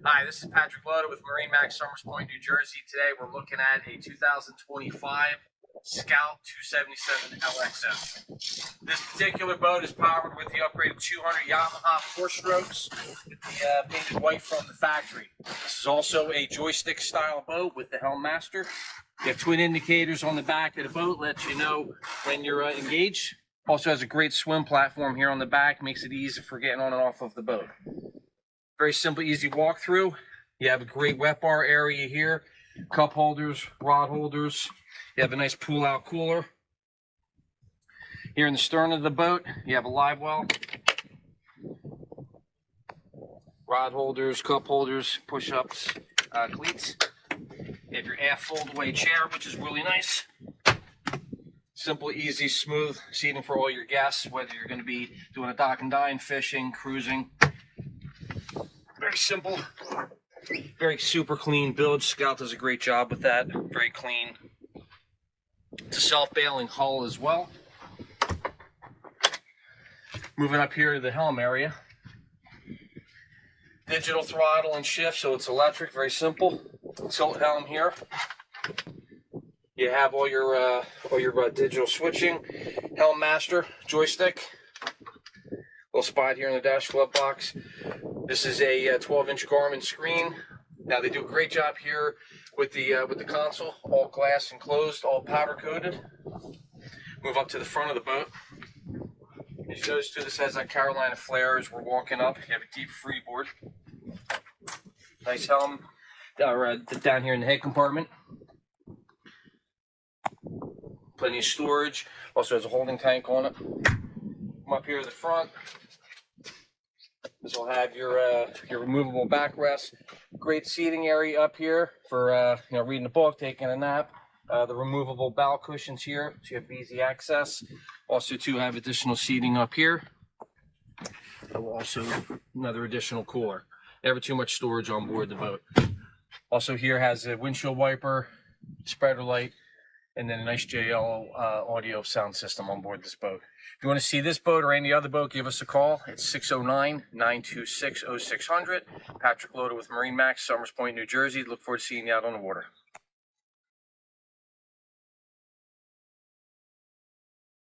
Hi, this is Patrick Loda with MarineMax, Summers Point, New Jersey. Today we're looking at a 2025 Scout 277 LXF. This particular boat is powered with the upgraded 200 Yamaha 4-strokes with the painted white from the factory. This is also a joystick style boat with the helm master. You have twin indicators on the back of the boat, lets you know when you're engaged. Also has a great swim platform here on the back, makes it easy for getting on and off of the boat. Very simple, easy walkthrough. You have a great wet bar area here, cup holders, rod holders. You have a nice pull-out cooler. Here in the stern of the boat, you have a live well, rod holders, cup holders, push-ups, cleats. You have your aft fold-away chair, which is really nice. Simple, easy, smooth seating for all your guests, whether you're going to be doing a dock and dine, fishing, cruising. Very simple, very super clean build. Scout does a great job with that. Very clean. It's a self-bailing hull as well. Moving up here to the helm area. Digital throttle and shift, so it's electric. Very simple. Tilt helm here. You have all your digital switching. Helm master joystick. Little spot here in the dash glove box. This is a 12-inch Garmin screen. Now they do a great job here with the console, all glass enclosed, all powder coated. Move up to the front of the boat. As you notice too, this has that Carolina flare as we're walking up. You have a deep freeboard. Nice helm down here in the head compartment. Plenty of storage. Also has a holding tank on it. Come up here to the front. This will have your removable backrest. Great seating area up here for reading a book, taking a nap. The removable bow cushions here, so you have easy access. Also, to have additional seating up here. Also, another additional cooler. Never too much storage on board the boat. Also, here has a windshield wiper, spreader light, and then a nice JL audio sound system on board this boat. If you want to see this boat or any other boat, give us a call. It's 609-926-0600. Patrick Loda with MarineMax, Summers Point, New Jersey. Look forward to seeing you out on the water.